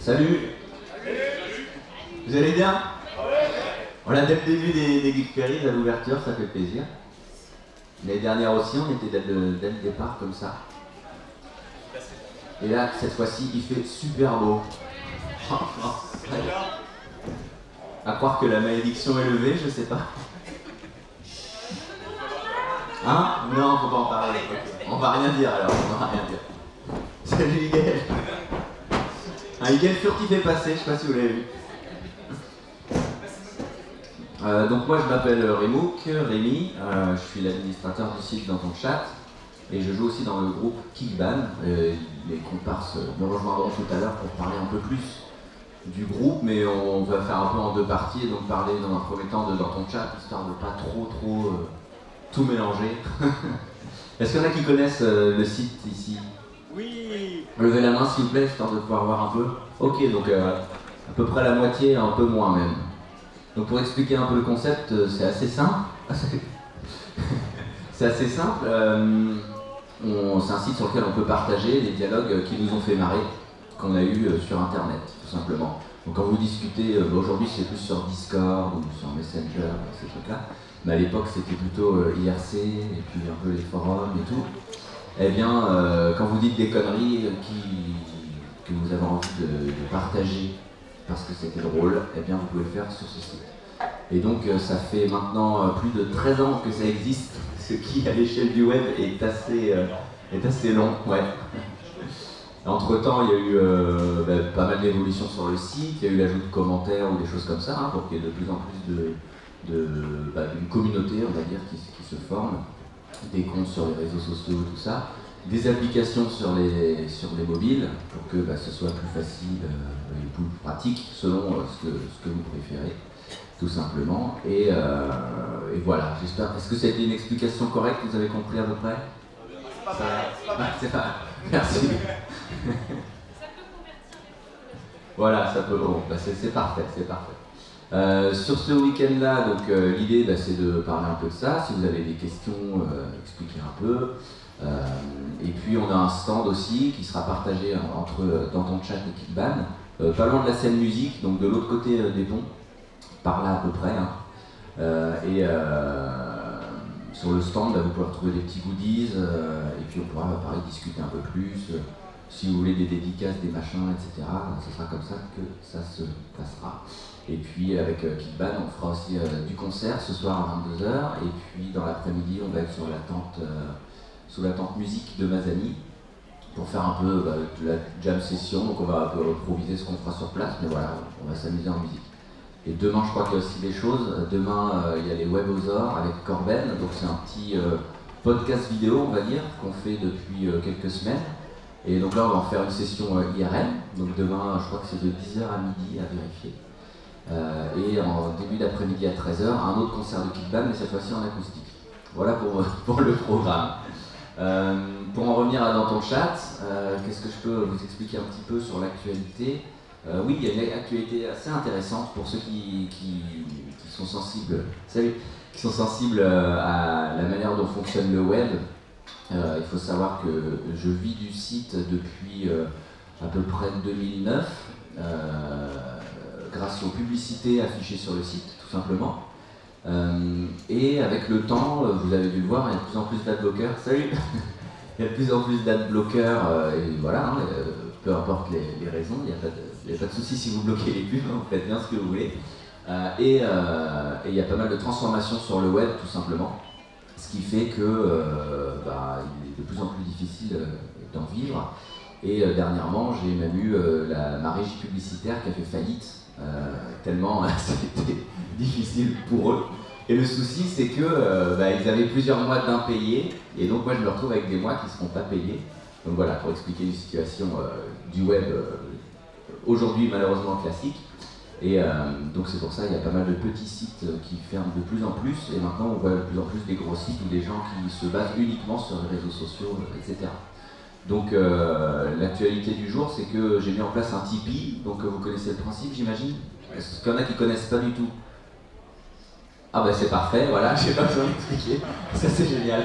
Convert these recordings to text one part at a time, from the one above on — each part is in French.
Salut. Vous allez bien? On a dès le début des Geek Ferries à l'ouverture, ça fait plaisir. L'année dernière aussi, on était dès le départ comme ça. Et là, cette fois-ci, il fait super beau. À croire que la malédiction est levée, je sais pas. Hein? Non, faut pas en parler. On va rien dire alors, on va rien dire. Salut Miguel. Un Miguel furtif est passé, je sais pas si vous l'avez vu. Donc moi je m'appelle Rémi, je suis l'administrateur du site Dans ton chat et je joue aussi dans le groupe Kickban. Les comparses me rejoindront tout à l'heure pour parler un peu plus du groupe, mais on va faire un peu en deux parties et donc parler dans un premier temps de Dans ton chat, histoire de pas trop tout mélanger. Est-ce qu'il y en a qui connaissent le site ici? Oui. Levez la main s'il vous plaît, histoire de pouvoir voir un peu. Ok, donc à peu près la moitié, un peu moins même. Donc pour expliquer un peu le concept, c'est assez simple. C'est assez simple. C'est un site sur lequel on peut partager les dialogues qui nous ont fait marrer, qu'on a eu sur internet, tout simplement. Donc quand vous discutez, aujourd'hui c'est plus sur Discord ou sur Messenger, ces trucs-là. Mais à l'époque c'était plutôt IRC et puis un peu les forums et tout. Eh bien, quand vous dites des conneries que vous avez envie de partager parce que c'était drôle, eh bien vous pouvez le faire sur ce site. Et donc ça fait maintenant plus de 13 ans que ça existe, ce qui à l'échelle du web est assez long. Ouais. Entre temps il y a eu pas mal d'évolutions sur le site, il y a eu l'ajout de commentaires ou des choses comme ça, hein, pour qu'il y ait de plus en plus d'une communauté, on va dire, qui se forme, des comptes sur les réseaux sociaux, tout ça. Des applications sur les mobiles pour que ce soit plus facile et plus pratique selon ce que vous préférez, tout simplement. Et voilà, j'espère. Est-ce que c'était une explication correcte? Vous avez compris à peu près? C'est pas. Merci. Voilà, ça peut. Bon, c'est parfait, c'est parfait. Sur ce week-end-là, donc l'idée c'est de parler un peu de ça. Si vous avez des questions, expliquer un peu. Et puis on a un stand aussi qui sera partagé entre Dans ton chat et Kickban, pas loin de la scène musique, donc de l'autre côté des ponts, par là à peu près. Sur le stand, vous pouvez retrouver des petits goodies, et puis on pourra pareil discuter un peu plus. Si vous voulez des dédicaces, des machins, etc., ce sera comme ça que ça se passera. Et puis avec Kickban, on fera aussi du concert ce soir à 22h, et puis dans l'après-midi, on va être sur sous la tente musique de Mazani pour faire un peu de la jam session. Donc on va un peu improviser ce qu'on fera sur place, mais voilà, on va s'amuser en musique. Et demain, je crois qu'il y a aussi des choses. Demain, il y a les Webosaures avec Corben, donc c'est un petit podcast vidéo, on va dire, qu'on fait depuis quelques semaines. Et donc là, on va en faire une session IRL. Donc demain, je crois que c'est de 10h à midi à vérifier. Et en début d'après-midi à 13h, un autre concert de Kickban, mais cette fois-ci en acoustique. Voilà pour le programme. Pour en revenir à Dans ton chat, qu'est-ce que je peux vous expliquer un petit peu sur l'actualité? Oui, il y a une actualité assez intéressante pour ceux qui sont sensibles, qui sont sensibles à la manière dont fonctionne le web. Il faut savoir que je vis du site depuis à peu près 2009, grâce aux publicités affichées sur le site, tout simplement. Et avec le temps, vous avez dû le voir, il y a de plus en plus d'adblockers. Salut. Il y a de plus en plus d'adblockers, et voilà, hein, peu importe les raisons, il n'y a pas de souci si vous bloquez les pubs, hein, vous faites bien ce que vous voulez. Et il y a pas mal de transformations sur le web, tout simplement, ce qui fait que il est de plus en plus difficile d'en vivre. Et dernièrement, j'ai même eu ma régie publicitaire qui a fait faillite, tellement c'était difficile pour eux. Et le souci, c'est que ils avaient plusieurs mois d'impayés, et donc moi je me retrouve avec des mois qui ne seront pas payés. Donc voilà, pour expliquer une situation du web aujourd'hui malheureusement classique. Et donc c'est pour ça qu'il y a pas mal de petits sites qui ferment de plus en plus, et maintenant on voit de plus en plus des gros sites ou des gens qui se basent uniquement sur les réseaux sociaux, etc. Donc l'actualité du jour, c'est que j'ai mis en place un Tipeee, donc vous connaissez le principe, j'imagine. Est-ce qu'il y en a qui ne connaissent pas du tout? Ah c'est parfait, voilà, j'ai pas besoin d'expliquer, ça c'est génial.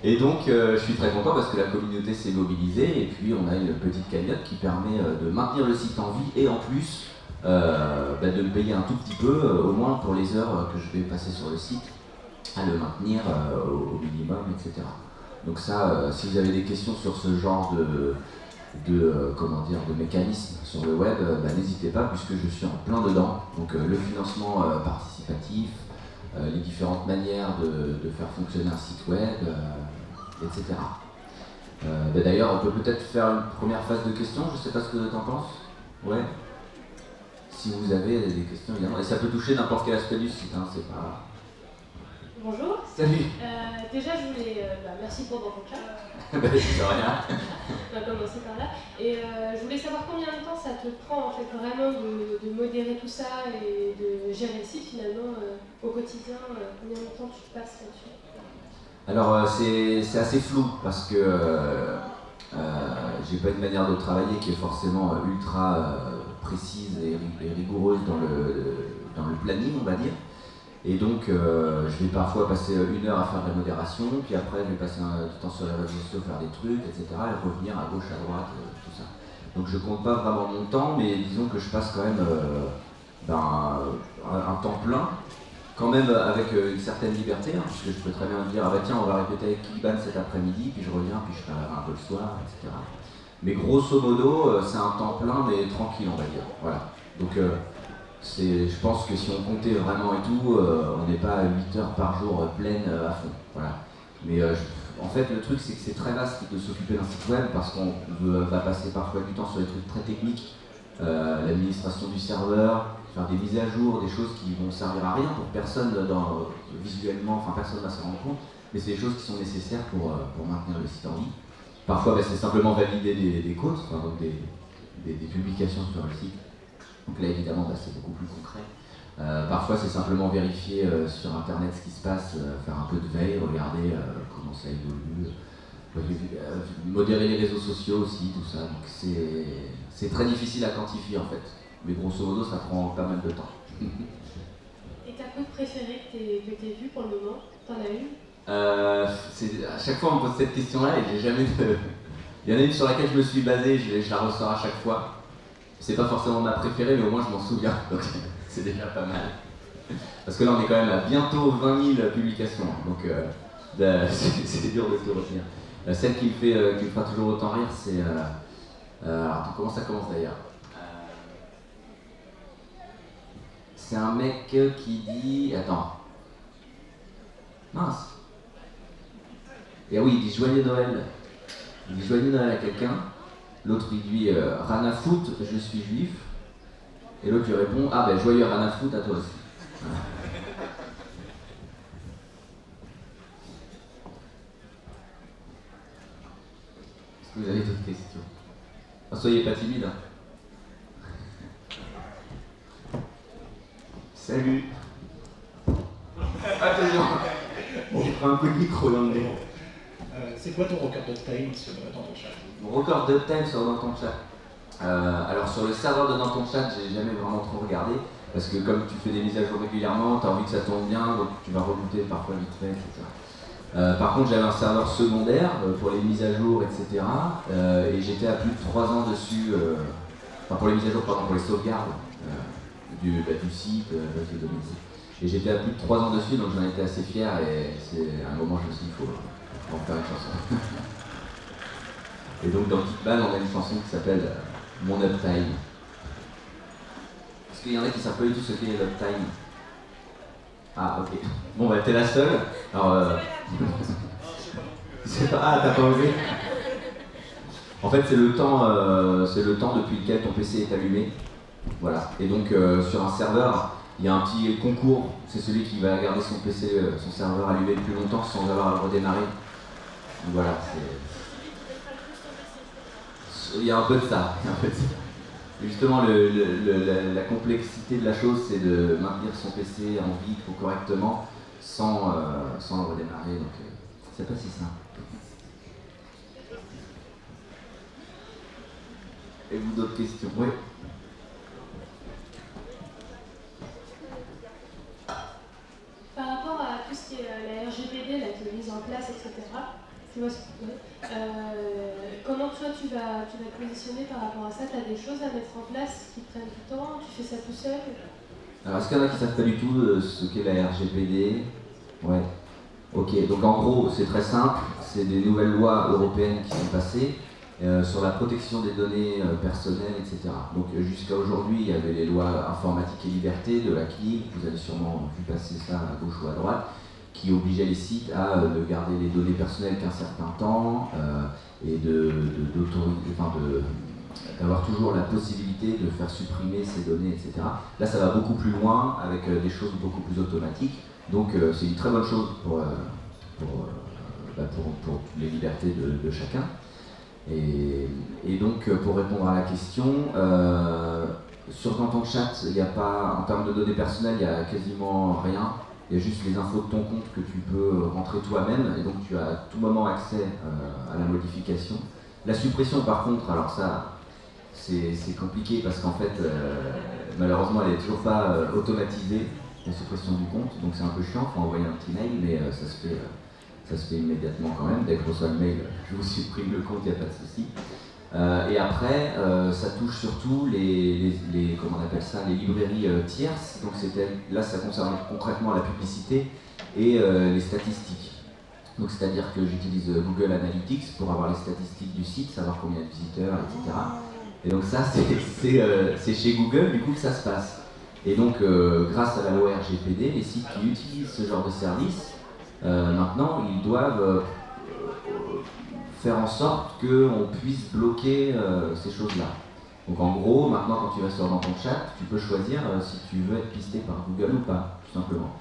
Et donc, je suis très content parce que la communauté s'est mobilisée et puis on a une petite cagnotte qui permet de maintenir le site en vie et en plus de me payer un tout petit peu, au moins pour les heures que je vais passer sur le site, à le maintenir au minimum, etc. Donc ça, si vous avez des questions sur ce genre comment dire, de mécanisme sur le web, n'hésitez pas puisque je suis en plein dedans. Donc le financement participatif, les différentes manières de faire fonctionner un site web, etc. D'ailleurs, on peut peut-être faire une première phase de questions, je ne sais pas ce que tu en penses. Ouais. Si vous avez des questions, évidemment. Et ça peut toucher n'importe quel aspect du site, hein, c'est pas... Bonjour. Salut. Déjà, je voulais... merci pour dans ton chat. C'est rien. On va commencer par là. Et je voulais savoir combien de temps ça te prend, en fait, vraiment de modérer tout ça et de gérer le site, finalement, au quotidien. Combien de temps tu passes là-dessus? Alors, c'est assez flou, parce que j'ai pas une manière de travailler qui est forcément ultra précise et rigoureuse dans le planning, on va dire. Et donc, je vais parfois passer 1 heure à faire de la modération, puis après, je vais passer du temps sur les réseaux sociaux, faire des trucs, etc., et revenir à gauche, à droite, tout ça. Donc, je compte pas vraiment mon temps, mais disons que je passe quand même un temps plein, quand même avec une certaine liberté, hein, parce que je peux très bien me dire, ah bah tiens, on va répéter avec Kikban cet après-midi, puis je reviens, puis je fais un peu le soir, etc. Mais grosso modo, c'est un temps plein, mais tranquille, on va dire. Voilà. Donc, je pense que si on comptait vraiment et tout, on n'est pas à 8 heures par jour pleine à fond. Voilà. Mais en fait, le truc, c'est que c'est très vaste de s'occuper d'un site web parce qu'on va passer parfois du temps sur des trucs très techniques, l'administration du serveur, faire des mises à jour, des choses qui vont servir à rien pour personne visuellement, enfin personne ne va se rendre compte, mais c'est des choses qui sont nécessaires pour maintenir le site en vie. Parfois, c'est simplement valider des codes, enfin, donc des publications sur le site. Donc là, évidemment, c'est beaucoup plus concret. Parfois, c'est simplement vérifier sur Internet ce qui se passe, faire un peu de veille, regarder comment ça évolue, modérer les réseaux sociaux aussi, tout ça. Donc c'est très difficile à quantifier en fait. Mais grosso modo, ça prend pas mal de temps. Et ta code préférée que t'aies vue pour le moment? T'en as une? À chaque fois, on me pose cette question-là et j'ai jamais de... Il y en a une sur laquelle je me suis basé, je la ressors à chaque fois. C'est pas forcément ma préférée, mais au moins je m'en souviens, donc c'est déjà pas mal. Parce que là, on est quand même à bientôt 20 000 publications, donc c'est dur de se retenir. Celle qui me fera toujours autant rire, c'est... attends, comment ça commence d'ailleurs? C'est un mec qui dit... Attends. Mince. Et oui, il dit Joyeux Noël. Il dit Joyeux Noël à quelqu'un. L'autre il dit Ranafoot, je suis juif. Et l'autre lui répond Ah ben joyeux Ranafoot à toi aussi. Voilà. Est-ce que vous avez d'autres questions? Soyez pas timide. Hein. Salut. Attention. J'ai pris un peu de micro dans le nez. C'est quoi ton record de time dans ton chat? Mon record de time dans ton chat. Alors sur le serveur de dans ton chat, j'ai jamais vraiment trop regardé. Parce que comme tu fais des mises à jour régulièrement, tu as envie que ça tourne bien, donc tu vas rebooter parfois vite fait, etc. Par contre, j'avais un serveur secondaire pour les mises à jour, etc. Et j'étais à plus de 3 ans dessus, enfin pour les mises à jour, pardon, pour les sauvegardes du site, des données. Et j'étais à plus de 3 ans dessus, donc j'en étais assez fier et c'est à un moment je me suis dit, il faut en faire une chanson. Et donc dans Kikban, on a une chanson qui s'appelle Mon Uptime. Est-ce qu'il y en a qui savent pas du tout ce qu'est l'uptime? Ah ok. Bon bah t'es la seule. Alors c'est pas... Ah t'as pas osé? En fait c'est le temps depuis lequel ton PC est allumé. Voilà. Et donc sur un serveur, il y a un petit concours. C'est celui qui va garder son PC, son serveur allumé le plus longtemps sans avoir à le redémarrer. Donc voilà, il y a un peu de ça. Et justement, la complexité de la chose, c'est de maintenir son PC en vie correctement sans le redémarrer. Donc, c'est pas si simple. Et vous, d'autres questions? Oui. Par rapport à tout ce qui est la RGPD là, qui est mise en place, etc., Tu vois comment toi tu vas te positionner par rapport à ça? Tu as des choses à mettre en place qui prennent du temps? Tu fais ça tout seul? Alors, est-ce qu'il y en a qui ne savent pas du tout ce qu'est la RGPD? Ouais. Ok, donc en gros, c'est très simple, c'est des nouvelles lois européennes qui sont passées sur la protection des données personnelles, etc. Donc jusqu'à aujourd'hui, il y avait les lois informatique et liberté de la CNIL, vous avez sûrement vu passer ça à gauche ou à droite, qui obligeait les sites à ne garder les données personnelles qu'un certain temps et d'avoir toujours la possibilité de faire supprimer ces données, etc. Là, ça va beaucoup plus loin avec des choses beaucoup plus automatiques. Donc c'est une très bonne chose pour les libertés de chacun. Et donc pour répondre à la question, sur ton chat, il n'y a pas, en termes de données personnelles, il n'y a quasiment rien. Il y a juste les infos de ton compte que tu peux rentrer toi-même, et donc tu as à tout moment accès à la modification. La suppression par contre, alors ça, c'est compliqué parce qu'en fait, malheureusement, elle n'est toujours pas automatisée, la suppression du compte, donc c'est un peu chiant, il faut envoyer un petit mail, mais ça se fait immédiatement quand même. Dès que je reçois le mail, je vous supprime le compte, il n'y a pas de souci. Et après, ça touche surtout comment on appelle ça, les librairies tierces. Donc là, ça concerne concrètement la publicité et les statistiques. Donc c'est-à-dire que j'utilise Google Analytics pour avoir les statistiques du site, savoir combien de visiteurs, etc. Et donc ça, c'est chez Google, du coup, que ça se passe. Et donc, grâce à la loi RGPD, les sites qui utilisent ce genre de service, maintenant, ils doivent faire en sorte qu'on puisse bloquer ces choses-là. Donc en gros, maintenant quand tu vas dans ton chat, tu peux choisir si tu veux être pisté par Google ou pas, tout simplement.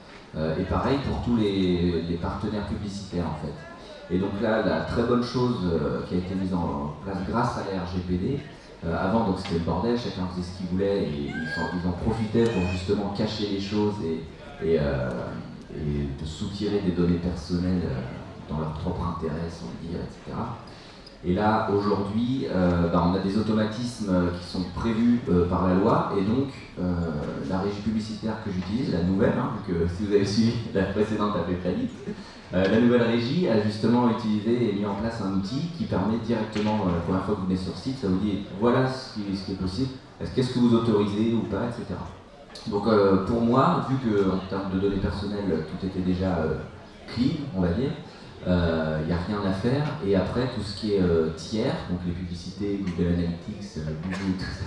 Et pareil pour tous les partenaires publicitaires en fait. Et donc là, la très bonne chose qui a été mise en place grâce à la RGPD, avant donc c'était le bordel, chacun faisait ce qu'il voulait et ils en profitaient pour justement cacher les choses et de soutirer des données personnelles dans leur propre intérêt, sans le dire, etc. Et là, aujourd'hui, on a des automatismes qui sont prévus par la loi, et donc la régie publicitaire que j'utilise, la nouvelle, vu que si vous avez suivi la précédente à peu près vite, la nouvelle régie a justement utilisé et mis en place un outil qui permet directement, la première fois que vous venez sur le site, ça vous dit voilà ce qui est possible, qu'est-ce que vous autorisez ou pas, etc. Donc pour moi, vu qu'en termes de données personnelles, tout était déjà clean, on va dire, il n'y a rien à faire. Et après, tout ce qui est tiers, donc les publicités, Google Analytics, Google, tout ça,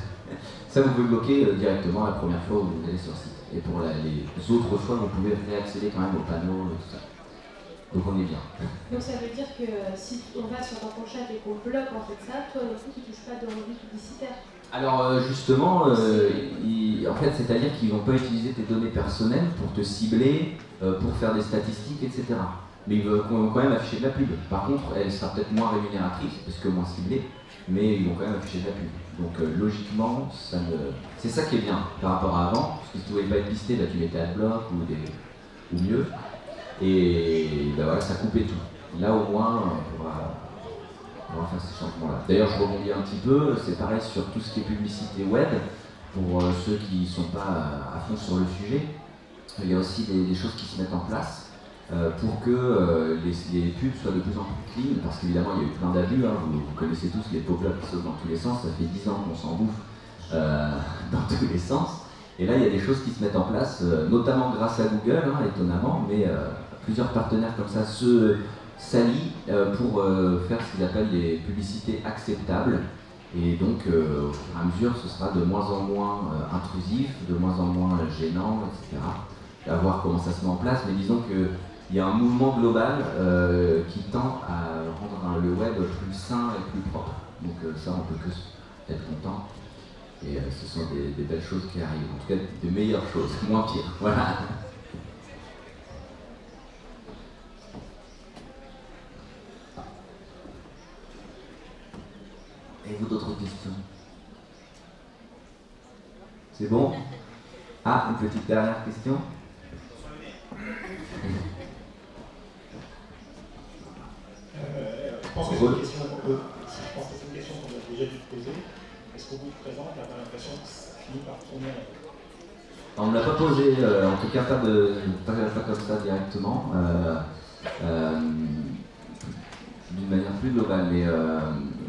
ça vous pouvez bloquer directement la première fois où vous allez sur le site. Et pour les autres fois, vous pouvez réaccéder quand même aux panneaux et tout ça. Donc on est bien. Donc ça veut dire que si on va sur ton chat et qu'on bloque en fait ça, toi non plus tu touches pas de revenus publicitaires. Alors justement, en fait, c'est-à-dire qu'ils ne vont pas utiliser tes données personnelles pour te cibler, pour faire des statistiques, etc. Mais ils vont quand même afficher de la pub. Par contre, elle sera peut-être moins rémunératrice, parce que moins ciblée, mais ils vont quand même afficher de la pub. Donc logiquement, c'est ça qui est bien par rapport à avant, parce que si tu ne voulais pas être listé, là, tu mettais AdBlock ou mieux, et voilà, ça coupait tout. Là au moins, on pourra faire ces changements-là. D'ailleurs, je rebondis un petit peu, c'est pareil sur tout ce qui est publicité web, pour ceux qui ne sont pas à fond sur le sujet. Il y a aussi des choses qui se mettent en place pour que les pubs soient de plus en plus clean, parce qu'évidemment il y a eu plein d'abus, vous connaissez tous les pop-up qui sautent dans tous les sens, ça fait 10 ans qu'on s'en bouffe dans tous les sens. Et là il y a des choses qui se mettent en place, notamment grâce à Google, étonnamment, mais plusieurs partenaires comme ça se s'allient pour faire ce qu'ils appellent des publicités acceptables. Et donc, au fur et à mesure, ce sera de moins en moins intrusif, de moins en moins gênant, etc. À voir comment ça se met en place, mais disons qu'il y a un mouvement global qui tend à rendre le web plus sain et plus propre. Donc ça, on peut que être content. Et ce sont des belles choses qui arrivent, en tout cas des meilleures choses, moins pires. Voilà. Et vous, d'autres questions? C'est bon? Ah, une petite dernière question? Je pense que c'est une question qu'on a déjà dû te poser. Est-ce qu'au bout de présent, tu n'as pas l'impression que ça finit par tourner? On ne me l'a pas posé, en tout cas pas comme ça directement. plus global. Mais,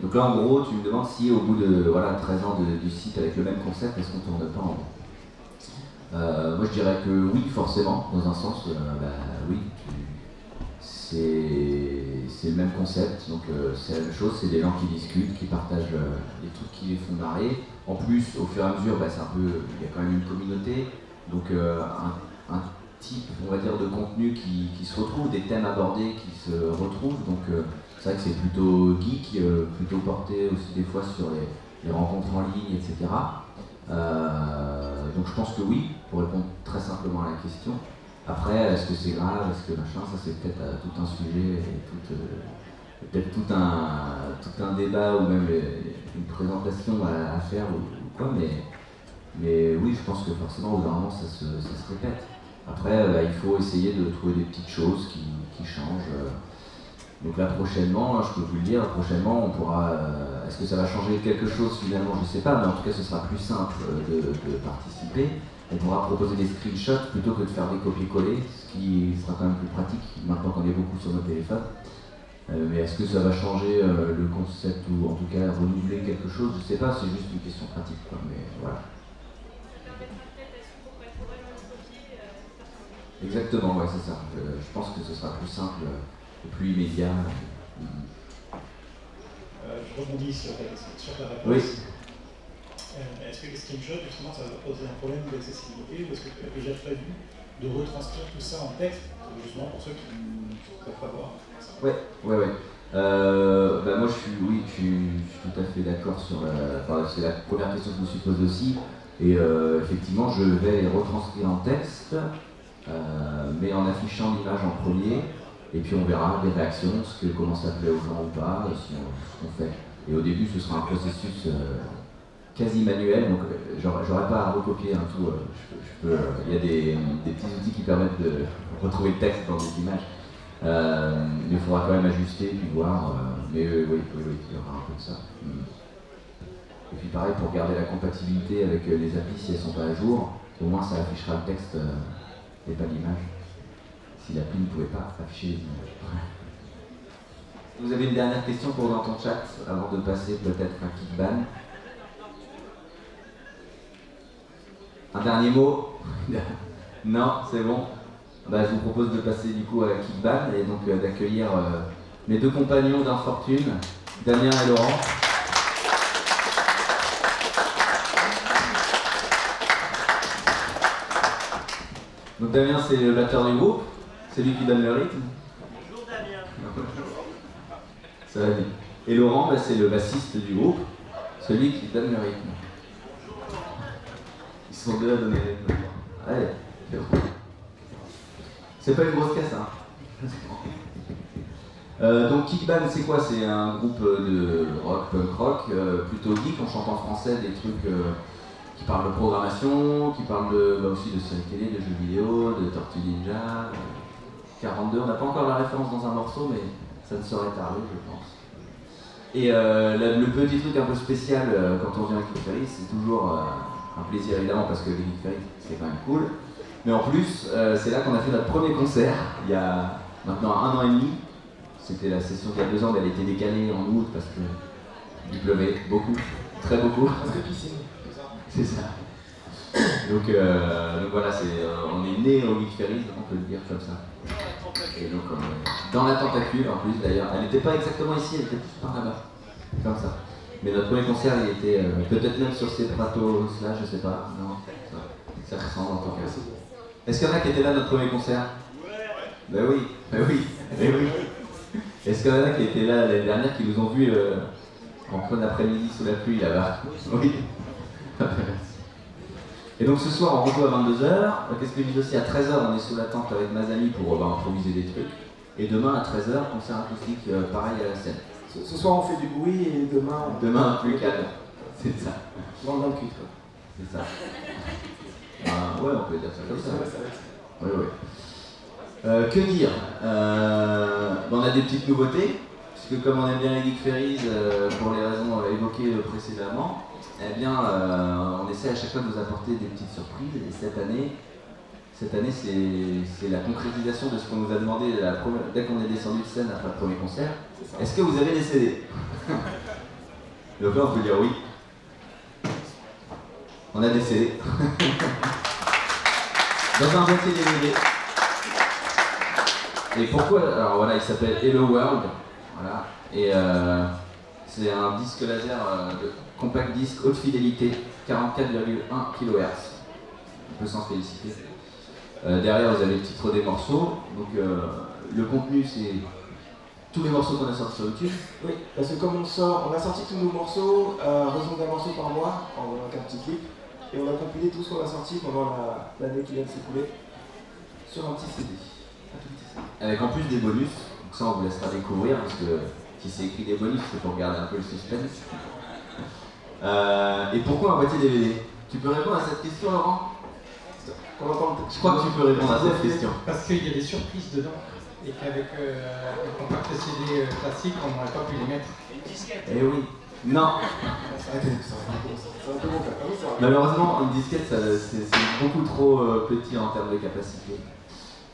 donc là, en gros, tu me demandes si au bout de 13 ans du site avec le même concept, est-ce qu'on tourne pas en rond? Moi, je dirais que oui, forcément, dans un sens, oui. C'est le même concept, donc c'est la même chose, c'est des gens qui discutent, qui partagent les trucs qui les font marrer. En plus, au fur et à mesure, c'est un peu, il y a quand même une communauté, donc un type, on va dire, de contenu qui se retrouve, des thèmes abordés qui se retrouvent, donc c'est vrai que c'est plutôt geek, plutôt porté aussi des fois sur les rencontres en ligne, etc. Donc je pense que oui, pour répondre très simplement à la question. Après, est-ce que c'est grave, est-ce que machin, ça c'est peut-être tout un sujet, et peut-être tout un débat ou même une présentation à faire ou quoi, mais oui, je pense que forcément au bout d'un moment ça se répète. Après, il faut essayer de trouver des petites choses qui changent. Donc là prochainement, je peux vous le dire, prochainement on pourra... est-ce que ça va changer quelque chose finalement? Je sais pas, mais en tout cas ce sera plus simple de participer. On pourra proposer des screenshots plutôt que de faire des copier-coller, ce qui sera quand même plus pratique maintenant qu'on est beaucoup sur nos téléphones. Mais est-ce que ça va changer le concept ou en tout cas renouveler quelque chose? Je sais pas, c'est juste une question pratique quoi, mais voilà. Exactement, ouais, c'est ça. Je pense que ce sera plus simple et plus immédiat. Je rebondis sur ta réponse. Oui. Est-ce que les screenshots, justement, ça va poser un problème d'accessibilité ou est-ce que tu as déjà prévu de retranscrire tout ça en texte, justement pour ceux qui ne peuvent pas voir? Ouais. Moi, je suis tout à fait d'accord sur c'est la première question que je me suis posée aussi. Et effectivement, je vais les retranscrire en texte, mais en affichant l'image en premier. Et puis on verra les réactions, comment ça plaît aux gens ou pas, ce qu'on fait. Et au début, ce sera un processus quasi manuel, donc j'aurais pas à recopier tout. Il y a des petits outils qui permettent de retrouver le texte dans des images. Mais il faudra quand même ajuster puis voir. Mais oui, il y aura un peu de ça. Et puis pareil, pour garder la compatibilité avec les applis, si elles sont pas à jour, au moins ça affichera le texte et pas l'image. Si l'appli ne pouvait pas afficher les images. Vous avez une dernière question pour dans ton chat, avant de passer peut-être à Kickban? Un dernier mot? Non, c'est bon. Je vous propose de passer du coup à Kickban et donc d'accueillir mes deux compagnons d'infortune, Damien et Laurent. Donc Damien, c'est le batteur du groupe, c'est lui qui donne le rythme. Bonjour Damien. Ça va bien. Et Laurent, c'est le bassiste du groupe, celui qui donne le rythme. Ils sont deux à donner le rythme. Allez, c'est bon. C'est pas une grosse caisse, hein. Donc Kickban, c'est quoi? C'est un groupe de rock, punk rock, plutôt geek, on chante en français des trucs qui parlent de programmation, qui parlent aussi de séries télé, de jeux vidéo, de Tortue Ninja, 42, on n'a pas encore la référence dans un morceau, mais ça ne saurait tarder, je pense. Et le petit truc un peu spécial quand on vient à Geek Ferry, c'est toujours un plaisir évidemment parce que les Geek Ferry c'est quand même cool. Mais en plus, c'est là qu'on a fait notre premier concert, il y a maintenant 1 an et demi. C'était la session d'il y a 2 ans, mais elle a été décalée en août parce qu'il pleuvait beaucoup, très beaucoup. Parce que piscine, c'est ça. Donc voilà, on est né au Geek Ferry, on peut le dire comme ça. Et donc dans la tentacule en plus d'ailleurs, elle n'était pas exactement ici, elle était plus par là-bas, comme ça. Mais notre premier concert il était peut-être même sur ces plateaux là, je sais pas, non, ça ressemble en tout cas. Est-ce qu'il y en a qui étaient là notre premier concert? Ben oui. Est-ce qu'il y en a qui étaient là l'année dernière, qui nous ont vus en plein après-midi sous la pluie là-bas? Oui. Et donc ce soir on rejoue à 22h, qu'est-ce que je dis aussi, à 13h on est sous la tente avec Mazami pour improviser des trucs, et demain à 13h concert acoustique pareil à la scène. Ce soir on fait du bruit et demain... Demain plus calme, c'est ça. Dans le cul quoi. C'est ça. Ouais, on peut dire ça comme ça. Oui. Que dire on a des petites nouveautés, puisque comme on aime bien les Geek Ferries pour les raisons évoquées précédemment, eh bien on essaie à chaque fois de vous apporter des petites surprises, et cette année Cette année, c'est la concrétisation de ce qu'on nous a demandé dès qu'on est descendu de scène après le premier concert. Est-ce que vous avez des CD? Donc là, on peut dire oui. On a des CD. Dans un boîtier DVD. Et pourquoi? Alors voilà, il s'appelle Hello World. Voilà. Et c'est un disque laser de compact disque haute fidélité, 44,1 kHz. On peut s'en féliciter. Derrière, vous avez le titre des morceaux. Donc le contenu, c'est tous les morceaux qu'on a sortis sur YouTube. Oui, parce que comme on a sorti tous nos morceaux, raison d'un morceau par mois, en un petit clip, et on a compilé tout ce qu'on a sorti pendant l'année qui vient de s'écouler sur un petit CD. Avec en plus des bonus, donc ça on vous laissera découvrir, parce que si c'est écrit des bonus, c'est pour garder un peu le suspense. Et pourquoi un boîtier DVD? Tu peux répondre à cette question, Laurent? Je crois que tu peux répondre à cette question. Parce qu'il y a des surprises dedans, et qu'avec un compact CD classique, on n'aurait pas pu les mettre. Eh oui. Non. Malheureusement, une disquette, c'est beaucoup trop petit en termes de capacité.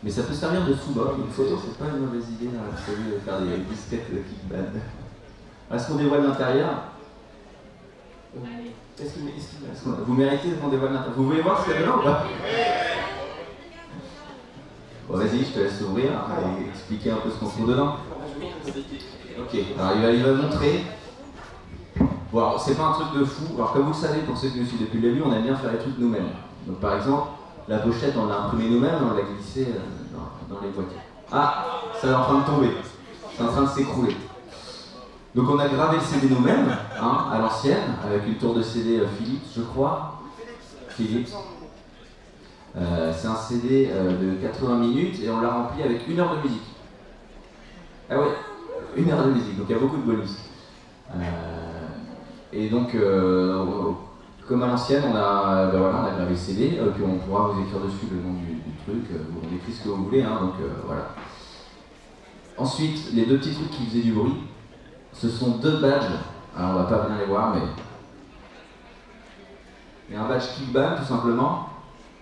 Mais ça peut servir de sous-boc, une photo, c'est pas une mauvaise idée dans l'absolu de faire des disquettes de kickband. Est-ce qu'on dévoile l'intérieur? Vous méritez qu'on dévoile l'intérieur? Vous voulez voir ce qu'il y a dedans ou pas? Bon, vas-y, je te laisse ouvrir et expliquer un peu ce qu'on trouve dedans. Ok, alors il va montrer. Bon, alors c'est pas un truc de fou. Alors, comme vous le savez, pour ceux qui nous suivent depuis le début, on aime bien faire les trucs nous-mêmes. Donc, par exemple, la pochette, on l'a imprimée nous-mêmes, on l'a glissée dans les boîtiers. Ah, ça est en train de tomber. C'est en train de s'écrouler. Donc on a gravé le CD nous-mêmes, hein, à l'ancienne, avec une tour de CD Philips, je crois. Philips. C'est un CD de 80 minutes et on l'a rempli avec 1 heure de musique. Ah ouais, 1 heure de musique, donc il y a beaucoup de bonus. Et donc, comme à l'ancienne, on a gravé le CD, puis on pourra vous écrire dessus le nom du truc, on écrit ce que vous voulez, hein, donc voilà. Ensuite, les deux petits trucs qui faisaient du bruit, ce sont 2 badges. Alors on va pas bien les voir, mais il y a un badge Kickband tout simplement,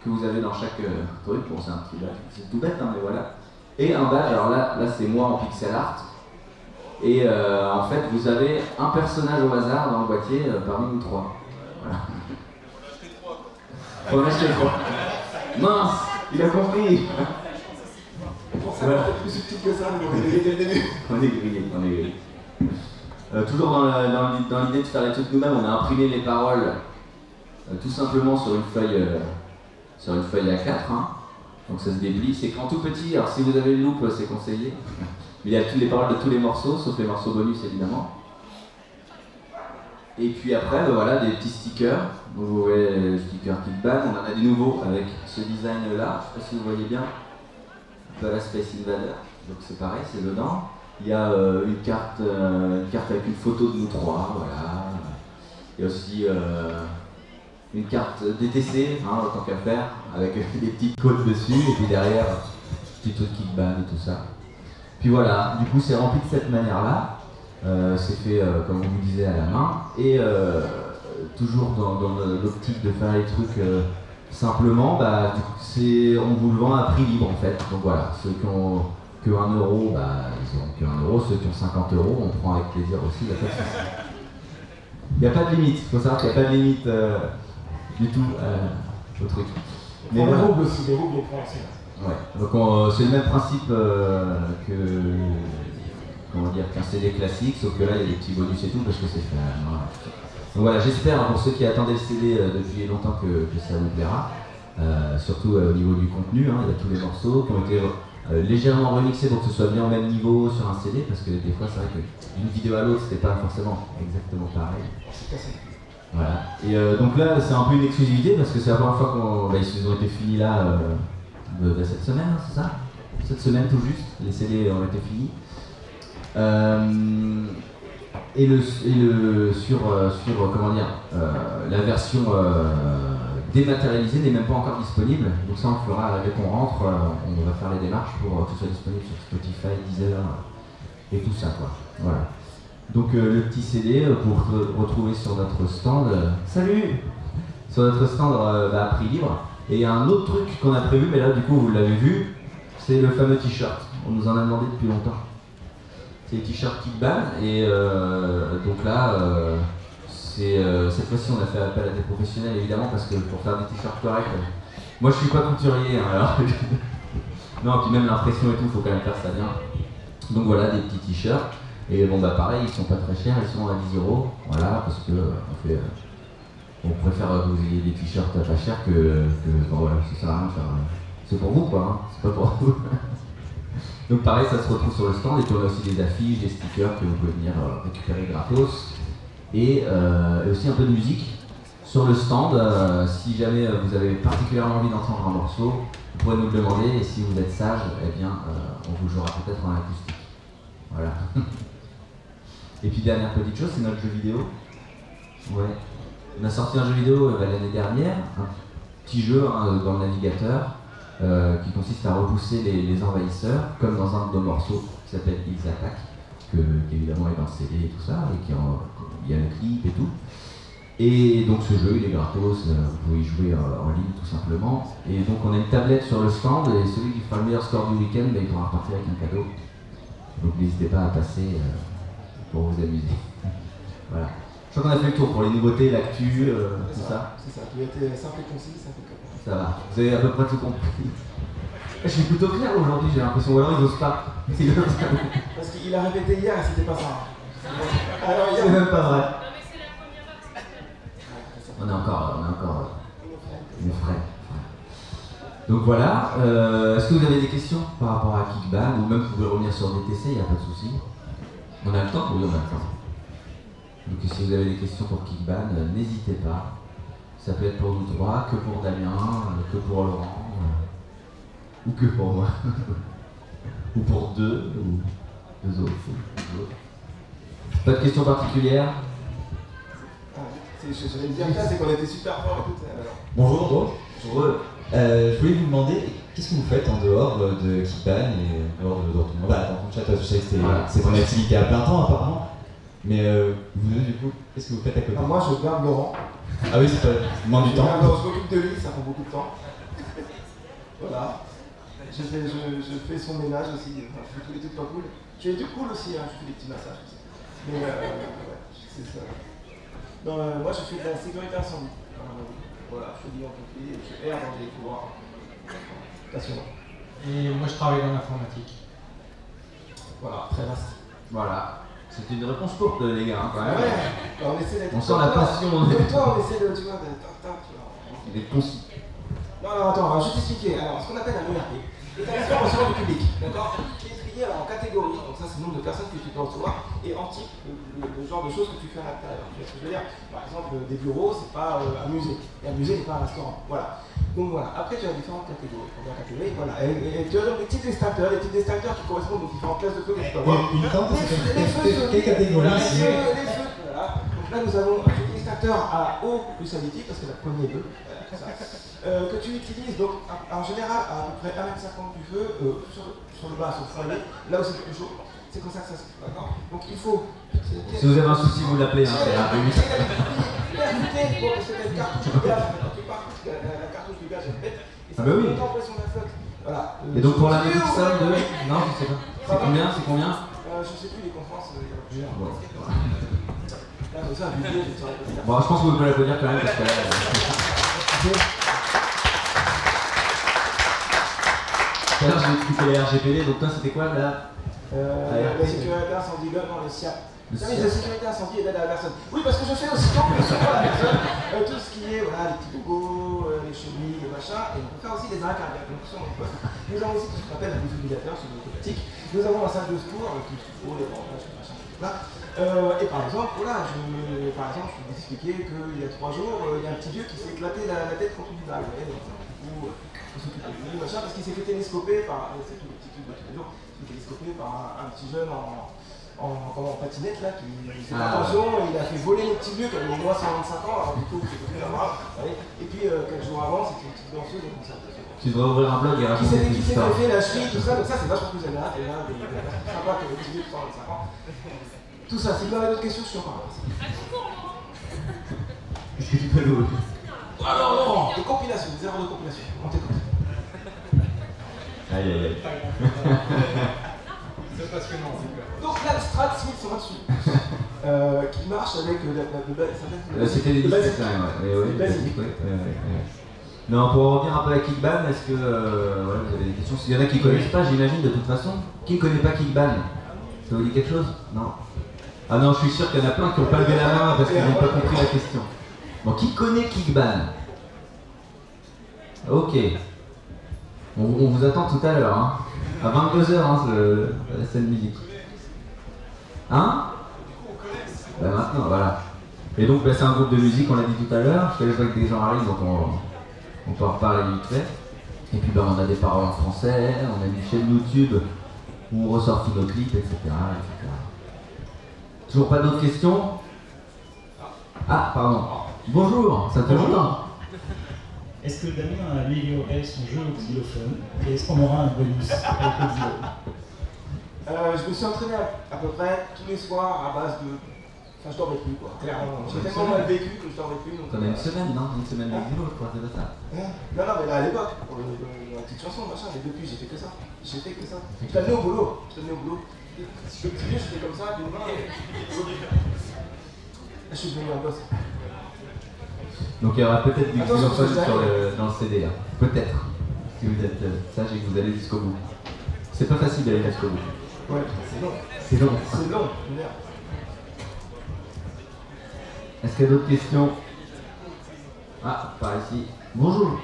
que vous avez dans chaque truc. Bon, c'est un petit badge, c'est tout bête, hein, mais voilà. Et un badge, alors là c'est moi en pixel art. Et en fait, vous avez un personnage au hasard dans le boîtier parmi nous 3. Voilà. Faut en acheter 3. Mince, il a compris. C'est plus subtil que ça, mais on est grillé dès le début. On est grillé. Toujours dans l'idée de faire les trucs nous-mêmes, on a imprimé les paroles tout simplement sur une feuille A4. Hein. Donc ça se déplie, c'est écrit en tout petit, alors si vous avez une loupe, c'est conseillé. Mais il y a toutes les paroles de tous les morceaux, sauf les morceaux bonus évidemment. Et puis après, voilà, des petits stickers. Donc vous voyez les stickers Kickband, on en a des nouveaux avec ce design là, je ne sais pas si vous voyez bien. Un peu à la Space Invader, donc c'est pareil, c'est dedans. Il y a une carte avec une photo de nous 3, voilà. Il y a aussi une carte DTC, hein, tant qu'à faire, avec des petites codes dessus, et puis derrière, petit truc Kickband et tout ça. Puis voilà, du coup c'est rempli de cette manière-là. C'est fait, comme je vous disais, à la main. Et toujours dans l'optique de faire les trucs simplement, bah, on vous le vend à prix libre en fait. Donc voilà, ceux qui ont que 1 euro, bah, ils ont que 1 euro. Ceux qui ont 50 euros, on prend avec plaisir aussi, il n'y a pas de souci. Il n'y a pas de limite, il faut savoir qu'il n'y a pas de limite du tout au truc. Mais les roubles aussi, les roubles, on prend aussi. Ouais, donc c'est le même principe qu'un CD classique, sauf que là il y a des petits bonus et tout parce que c'est fait. Donc voilà, j'espère pour ceux qui attendaient le CD depuis longtemps que ça vous plaira, surtout au niveau du contenu, hein, il y a tous les morceaux qui ont été légèrement remixés pour que ce soit bien au même niveau sur un CD, parce que des fois c'est vrai qu'une vidéo à l'autre c'était pas forcément exactement pareil. Voilà. Et donc là c'est un peu une exclusivité parce que c'est la première fois qu'ils ont été finis là de cette semaine, hein, c'est ça? Cette semaine tout juste, les CD ont été finis. Sur comment dire, la version dématérialisée n'est même pas encore disponible, donc ça on le fera dès qu'on rentre, on va faire les démarches pour que ce soit disponible sur Spotify, Deezer et tout ça quoi. Voilà. Donc le petit CD pour retrouver sur notre stand. Salut! Sur notre stand à prix libre. Et il y a un autre truc qu'on a prévu, mais là du coup vous l'avez vu, c'est le fameux t-shirt. On nous en a demandé depuis longtemps. C'est les t-shirts Kickban, et donc là, cette fois-ci on a fait appel à des professionnels évidemment, parce que pour faire des t-shirts corrects, moi je suis pas couturier, hein, alors non, puis même l'impression et tout, il faut quand même faire ça bien. Donc voilà, des petits t-shirts, et bon bah pareil, ils sont pas très chers, ils sont à 10 €, voilà, parce que on préfère que vous ayez des t-shirts pas chers que bon, voilà, ça sert à rien de faire. C'est pour vous quoi, hein, c'est pas pour vous. Donc pareil, ça se retrouve sur le stand, et puis on a aussi des affiches, des stickers que vous pouvez venir récupérer gratos, et aussi un peu de musique sur le stand. Si jamais vous avez particulièrement envie d'entendre un morceau, vous pourrez nous le demander, et si vous êtes sage, eh bien on vous le jouera peut-être en acoustique. Voilà. Et puis dernière petite chose, c'est notre jeu vidéo. Ouais. On a sorti un jeu vidéo l'année dernière, un petit jeu dans le navigateur, qui consiste à repousser les envahisseurs, comme dans un de nos morceaux qui s'appelle Ils attaquent, qui évidemment est dans le CD et tout ça, et il y a le clip et tout. Et donc ce jeu il est gratos, vous pouvez y jouer en ligne tout simplement. Et donc on a une tablette sur le stand, et celui qui fera le meilleur score du week-end, il pourra repartir avec un cadeau. Donc n'hésitez pas à passer pour vous amuser. Voilà. Je crois qu'on a fait le tour pour les nouveautés, l'actu, tout ça. C'est ça, tu as été simple et concis, ça fait comme ça va, vous avez à peu près tout compris. Je suis plutôt clair aujourd'hui, j'ai l'impression, ou alors ils osent pas. Parce qu'il a répété hier et c'était pas ça. Alors, c'est même pas vrai. Non mais c'est la première heure que c'est On est encore une frais. Donc voilà, est-ce que vous avez des questions par rapport à Kickban, ou même vous pouvez revenir sur DTC, il n'y a pas de souci. On a le temps? Oui, on a le temps. Donc si vous avez des questions pour Kickban, n'hésitez pas. Ça peut être pour nous trois, que pour Damien, que pour Laurent, ou que pour moi. Ou pour deux autres. Pas de questions particulières? Je vais dire ça, c'est qu'on était super forts et tout. Bonjour. Je voulais vous demander, qu'est-ce que vous faites en dehors de Kickban et en dehors de Dortmund? Voilà, dans ton chat, je sais que c'est ton activité à plein temps apparemment. Mais vous deux, du coup, qu'est-ce que vous faites à côté? Moi, je garde Laurent. Ah oui, c'est pas moins du temps. Je m'occupe de lui, ça prend beaucoup de temps. Voilà. Je fais son ménage aussi, enfin, je fais tous les trucs pas cool. Je fais du cool aussi, hein, je fais des petits massages aussi. Mais ouais, c'est ça. Moi je fais de la sécurité incendie. Voilà, je fais du pompier, je erre dans des couloirs. Passionnant. Et moi je travaille dans l'informatique. Voilà, très vaste. Voilà. C'était une réponse courte les gars, hein, quand même. Ouais, on essaie d'être. On sent la passion. Comme toi, on essaie de, tu vois, d'être concis. Non, attends, on va juste expliquer. Alors, ce qu'on appelle un ERP, établissement recevant du public, d'accord, qui est expliqué en catégorie, donc ça c'est le nombre de personnes que tu peux recevoir, et en type, le genre de choses que tu fais à l'intérieur. Tu vois ce que je veux dire? Par exemple, des bureaux, c'est pas un musée, et un musée n'est pas un restaurant. Voilà. Donc voilà, après tu as différentes catégories. Voilà. Et tu as donc des types d'extincteurs qui correspondent aux différentes classes de feu que tu peux avoir. Une tente, quelle catégorie? Les feux, voilà. Donc là nous avons un extincteur à eau plus additive, parce que la poignée est bleue. Que tu utilises donc en général à peu près 1,50 m du feu sur le bas, sur le foyer, là où c'est le plus chaud. C'est comme ça que ça se fait, d'accord? Donc il faut. Si vous avez un souci, vous l'appelez, hein, c'est un peu vite. Bon, parce que t'as une cartouche de gaz, la cartouche de gaz est bête, et ça Ah bah oui. fait longtemps pression de la flotte. Voilà. Et donc pour la musique, ça, de... Non, je sais pas. C'est combien? Je sais plus les conférences. Bon. Là, comme ça, un budget, je ne saurais pas dire. Bon, je pense que vous pouvez l'applaudir quand même parce que là. Tout à l'heure, j'ai expliqué les RGPD, donc toi, c'était quoi là? La sécurité incendie, dans le SIAP. Service de sécurité incendie et d'aide à la personne. Oui, parce que je fais aussi donc recevoir la personne tout ce qui est voilà, les petits bobos, les chevilles, les machins, et on peut faire aussi des arrêts cardiaques. Donc, sur notre poste. Nous avons aussi tout ce qu'on appelle un défibrillateur sur notre automatique. Nous avons la salle de secours avec tout ce qu'il faut, les bandages, les machins, tout ça. Et par exemple, voilà, je vais vous expliquer qu'il y a 3 jours, il y a un petit vieux qui s'est éclaté la tête contre une balle. Du coup, il faut s'occuper de lui, machin, parce qu'il s'est fait télescoper par. C'est tout le petit truc de tous les jours. Il s'est fait télescoper par un petit jeune en patinette là, qui fait attention, il a fait voler le petit vieux qui avait au moins 125 ans, alors du coup c'est plus grave. Et puis 4 jours avant, c'était une petite danseuse de concert. Tu devrais ouvrir un blog et raconter Qui cette s'est histoire. fait la cheville, tout ça, donc ça c'est vachement plus agréable, et là, des personnes sympas que le petit vieux de 125 ans. Tout ça, si vous avez d'autres questions, je suis encore là. Est-ce que tu peux l'ouvrir? Alors Laurent, de compilation, des erreurs de compilation. On t'écoute. Aïe aïe aïe. C'est passionnant. Donc là, le Strat Smith sur dessus. Qui marche avec C'était des disques, ouais, basiques, ouais. Non, pour en revenir un peu à Kickban, est-ce que voilà, vous avez des questions? S'il y en a qui ne connaissent pas, j'imagine, de toute façon. Qui ne connaît pas Kickban? Ça vous dit quelque chose? Non. Ah non, je suis sûr qu'il y en a plein qui n'ont pas levé la main parce qu'ils n'ont pas compris la question. Bon, qui connaît Kickban? Ok. On vous attend tout à l'heure, hein. À 22h, hein, la scène musique. Hein? Bah maintenant, voilà. Et donc, bah, c'est un groupe de musique, on l'a dit tout à l'heure. Je savais pas que des gens arrivent, donc on peut en reparler vite fait. Et puis, bah, on a des paroles en français, on a une chaîne YouTube où on ressort tous nos clips, etc., etc. Toujours pas d'autres questions? Ah, pardon. Bonjour, ça fait longtemps. Est-ce que Damien a amélioré son jeu au xylophone et est-ce qu'on aura un bonus avec le xylophone? Je me suis entraîné à peu près tous les soirs à base de... Enfin, je dormais plus, quoi. Clairement. J'ai tellement mal vécu que je dormais plus. T'en as une semaine, non? Une semaine de xylo, je crois, c'est pas ça? Non, mais là, à l'époque, la petite chanson, machin, mais depuis, j'ai fait que ça. J'ai fait que ça. Je t'amenais au boulot. Je t'amenais au boulot. Le petit vieux, j'étais comme ça, d'une main. Je suis devenu un boss. Donc il y aura peut-être du xylophone dans le CD, là. Peut-être. Si vous êtes sage et que vous allez jusqu'au bout. C'est pas facile d'aller jusqu'au bout. Ouais, c'est long. C'est long. C'est long, merde. Est-ce qu'il y a d'autres questions? Ah, par ici. Bonjour.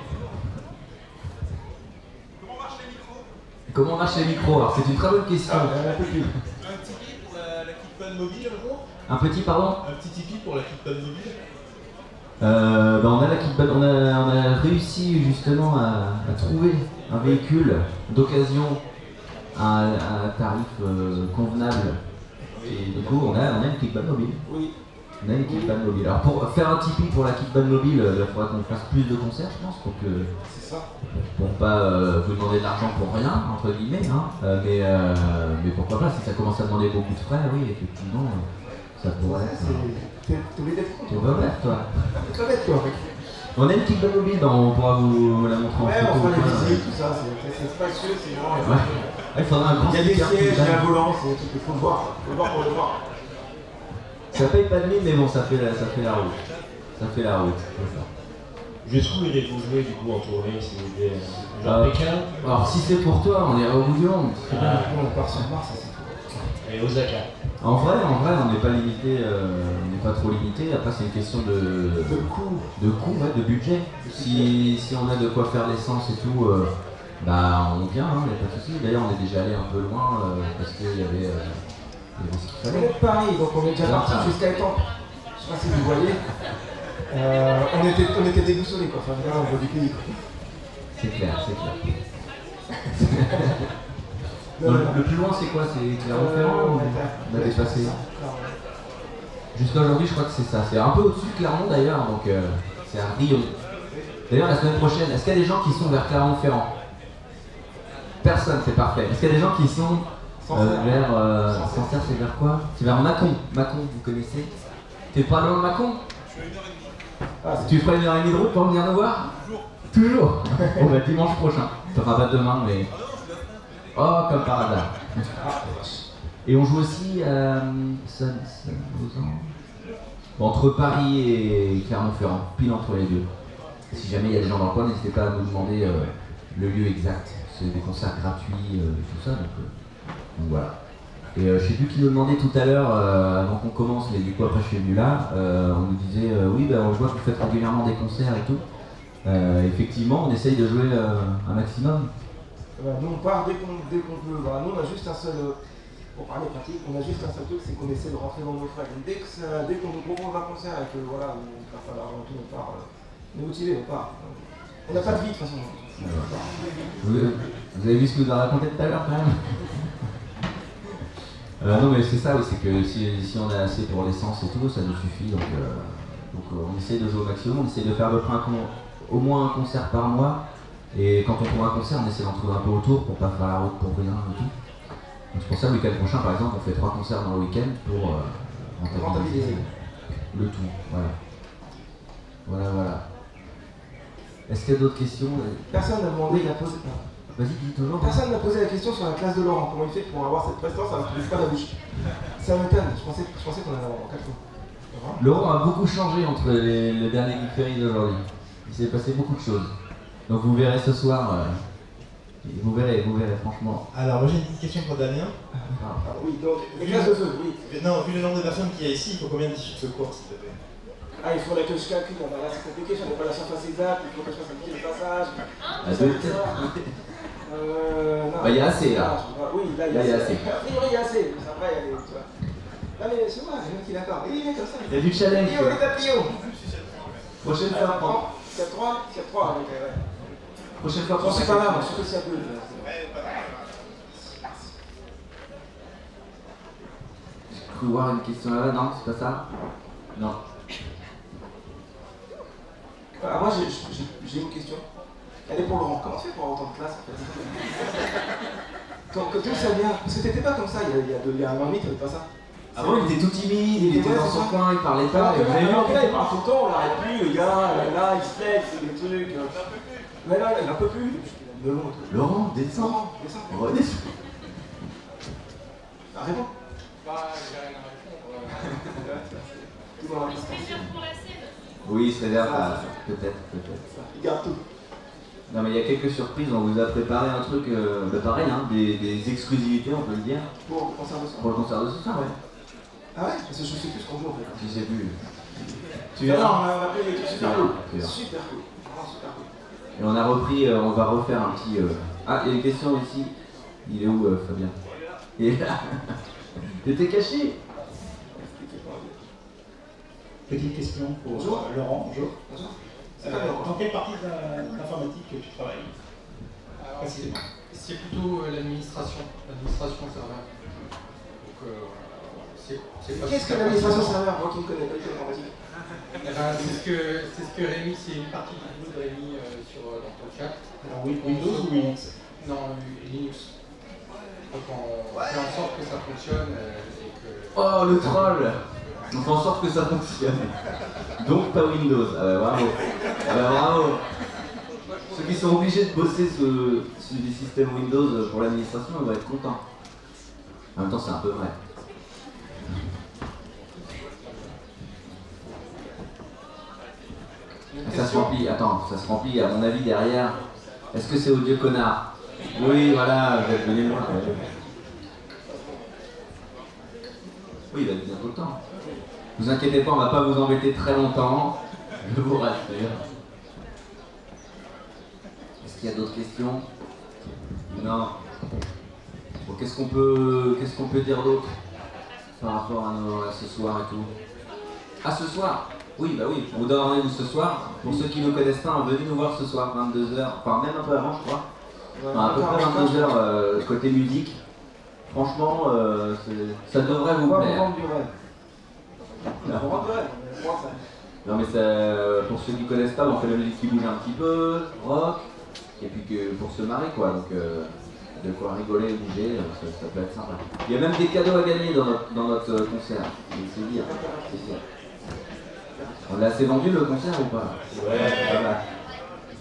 Comment marchent les micros? Alors c'est une très bonne question. Un Tipeee pour la Kickban mobile un jour? Un petit, pardon? Un petit Tipeee pour la Kickban mobile? On a la Kickban, on a réussi justement à trouver un véhicule d'occasion à un tarif convenable. Et du coup, on a une Kickban mobile. Oui. On a une Kickban mobile. Alors pour faire un Tipeee pour la Kickban mobile, il faudra qu'on fasse plus de concerts, je pense, C'est ça. pour pas vous demander de l'argent pour rien, entre guillemets. Hein. Mais pourquoi pas, si ça commence à demander beaucoup de frais, oui, effectivement, ça pourrait être... T'es obligé d'être con. Tu vas mettre, toi. Tu vas mettre, toi. On a une Kickban mobile, on pourra vous la montrer en Ouais, photo. on fera les visites, tout ça, c'est spacieux, c'est grand. Ouais. Il faudra un grand Il y a des sticker sièges, il y a Kickban. un volant, il faut le voir. Il faut le voir pour le voir. Ça paye pas de mine, mais bon, ça fait la route. Ça fait la route, c'est ça. Jusqu'où irez-vous jouer du coup en tournée si vous voulez? Genre Pékin? Alors si c'est pour toi, on ira au bout du monde. C'est bien. On part sur Mars, c'est tout. Et Osaka? En vrai, on n'est pas limité, on n'est pas trop limité. Après, c'est une question de coût, ouais, de budget. Si on a de quoi faire l'essence et tout, bah on vient, hein, y a pas de souci. D'ailleurs, on est déjà allé un peu loin parce qu'il y avait ce qu'il On fallait. est de Paris, donc on est déjà parti jusqu'à Étampes. Je sais pas si vous voyez. On était déboussolés, quoi. Enfin, là, on voit du pays, quoi. C'est clair, c'est clair. Le plus loin, c'est quoi? C'est Clermont-Ferrand ou on a dépassé? Jusqu'à aujourd'hui, je crois que c'est ça. C'est un peu au-dessus de Clermont d'ailleurs, donc c'est à Rio. D'ailleurs, la semaine prochaine, est-ce qu'il y a des gens qui sont vers Clermont-Ferrand? Personne, c'est parfait. Est-ce qu'il y a des gens qui sont vers Sancerre, c'est vers quoi? C'est vers Mâcon. Mâcon, vous connaissez? T'es pas loin de Mâcon? Tu ferais 1h30 de route pour venir nous voir? Toujours. Bon bah dimanche prochain. Ça sera pas demain, mais... Oh, comme par hasard. Et on joue aussi entre Paris et Clermont-Ferrand, pile entre les deux. Si jamais il y a des gens dans le coin, n'hésitez pas à nous demander le lieu exact. C'est des concerts gratuits, tout ça, donc voilà. Et je sais plus qui nous demandait tout à l'heure, avant qu'on commence, mais du coup après je suis venu là, on nous disait oui, bah, on voit que vous faites régulièrement des concerts et tout. Effectivement, on essaye de jouer un maximum. Nous on part dès qu'on peut. Voilà, nous on a juste un seul, pour parler pratique, on a juste un seul truc, c'est qu'on essaie de rentrer dans nos frais. Donc, dès qu'on nous propose un concert et que voilà, on ne perd pas d'argent et tout, on part, on est motivé, on part. On n'a pas de vie de toute façon. Vous avez vu ce que vous avez raconté tout à l'heure quand même? Non mais c'est ça, oui, c'est que si on a assez pour l'essence et tout, ça nous suffit. Donc on essaie de jouer au maximum, on essaie de faire à peu près au moins un concert par mois. Et quand on trouve un concert, on essaie d'en trouver un peu autour pour pas faire la route pour rien et tout. Donc c'est pour ça le week-end prochain par exemple, on fait 3 concerts dans le week-end pour rentabiliser le tout. Voilà. Est-ce qu'il y a d'autres questions? Personne n'a demandé, il a posé. Vas-y, dis toujours. Personne n'a posé la question sur la classe de Laurent. Comment il fait pour avoir cette prestance alors qu'il ne pas la bouche? Ça m'étonne, je pensais qu'on en avait 4 fois. Laurent a beaucoup changé entre le dernier Geek Ferry d'aujourd'hui. Il s'est passé beaucoup de choses. Donc vous verrez ce soir. Vous verrez, franchement. Alors, moi j'ai une petite question pour Damien. Oui, donc, les classes de feu, oui. Non, vu le nombre de personnes qu'il y a ici, il faut combien de tissus de secours, s'il te plaît? Ah, il faudrait que je calcule, là c'est compliqué, je n'ai pas la surface exacte, il faut que je fasse un petit passage. Bah, il y a assez là. Oui, là il y a assez. A priori, il y a assez, ça va y aller, tu vois. Non mais c'est moi, j'ai un qui est d'accord. Il est comme ça. Il y a du challenge. Pio, les tapio. Prochaine fois, 4-3, ouais. Prochaine fois, Non, c'est pas grave, surtout si ça peut. J'ai cru voir une question là-bas, non, c'est pas ça? Non. Ah, moi j'ai une question. Elle est pour Laurent. Comment tu fais pour avoir autant de classe en fait? Quand tout ça vient. Parce que t'étais pas comme ça il y a un an et demi, t'avais pas ça. Avant il était tout timide, il était dans son coin, il parlait pas. Alors que là, il parle tout le temps, on l'arrête plus, le gars, là, il se flex, c'est des trucs. Mais là, il en peut plus. Laurent, descends. Redescends. Ah, réponds. Bah, j'ai rien à répondre. Il se réserve pour la scène. Oui, c'est l'air, peut-être. Il garde tout. Non mais il y a quelques surprises, on vous a préparé un truc, pareil, hein, des exclusivités, on peut le dire. Pour le concert de ce soir. Pour le concert de ce soir, ouais. Ah ouais? Parce que je sais plus ce qu'on joue en fait. Je sais plus. Tu Non, verras. on a appris des trucs super cool. Tu verras. Super cool. Vraiment super cool. Et on a repris, on va refaire un petit... Ah, il y a une question ici. Il est où, Fabien? Il est là. T'étais caché. Petite question pour Laurent, bonjour. Bonjour. Dans quelle partie de l'informatique tu travailles précisément? C'est plutôt l'administration serveur. Donc, c'est pas. Qu'est-ce que l'administration serveur? Moi qui ne connais pas du tout l'informatique. C'est ce que Rémi, c'est une partie du boulot de Rémi dans ton chat. Alors Windows ou Linux? Non, Linux. Donc on fait en sorte que ça fonctionne et que... Oh, le troll. On fait en sorte que ça fonctionne. Donc pas Windows. Ah bah bravo. Ah bah bravo. Ceux qui sont obligés de bosser sur des systèmes Windows pour l'administration, ils vont être contents. En même temps, c'est un peu vrai. Ça se remplit, attends, ça se remplit à mon avis derrière. Est-ce que c'est Odieux Connard? Oui, voilà, vous êtes venu moi. Oui, il va être bientôt le temps. Vous inquiétez pas, on va pas vous embêter très longtemps. Je vous rassure. Est-ce qu'il y a d'autres questions? Non. Bon, qu'est-ce qu'on peut dire d'autre par rapport à ce soir et tout? Ah, ce soir? Oui, bah oui, on vous donne rendez-vous ce soir. Pour ceux qui ne nous connaissent pas, venez nous voir ce soir, 22h, enfin même un peu avant, je crois. Enfin, à peu près 22h côté musique. Franchement, ça devrait vous plaire. Non mais pour ceux qui ne connaissent pas, on fait la musique qui bouge un petit peu, rock, et puis que pour se marrer quoi, donc de quoi rigoler et bouger, ça peut être sympa. Il y a même des cadeaux à gagner dans notre concert, c'est dire. On l'a assez vendu le concert ou pas? Ouais. Voilà.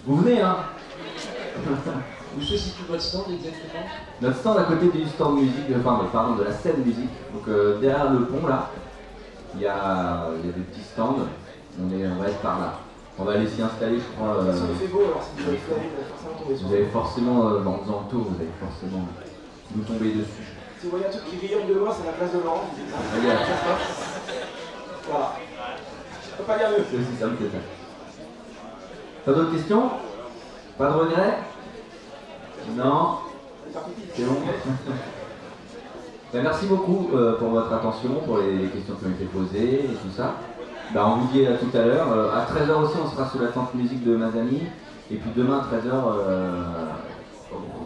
Vous venez hein? Où se situe votre stand exactement? Notre stand à côté du stand musique, pardon, de la scène musique. Donc derrière le pont là, il y a des petits stands. On va être par là. On va aller s'y installer, je crois. Il fait beau, alors si vous allez forcément tomber sur. Vous allez forcément, en faisant le tour, vous allez forcément nous tomber dessus. Si vous voyez un truc qui rayonne de loin, c'est la place de Laurent. Regarde. Voilà. Je peux pas dire mieux. C'est aussi simple que ça. Pas d'autres questions? Pas de regrets? Non? C'est bon? Ben, merci beaucoup pour votre attention, pour les questions qui ont été posées et tout ça. Ben, on vous dit à tout à l'heure. À 13h aussi, on sera sous la tente musique de Mazani. Et puis demain à 13h,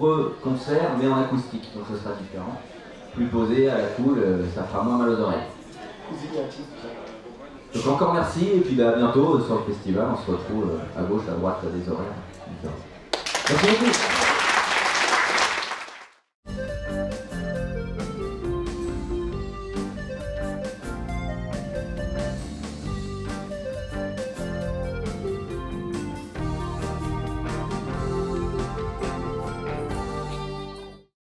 re-concert, mais en acoustique. Donc ce sera différent. Plus posé, à la cool, ça fera moins mal aux oreilles. Donc encore merci, et puis à bientôt sur le festival. On se retrouve à gauche, à droite, des horaires. Merci beaucoup.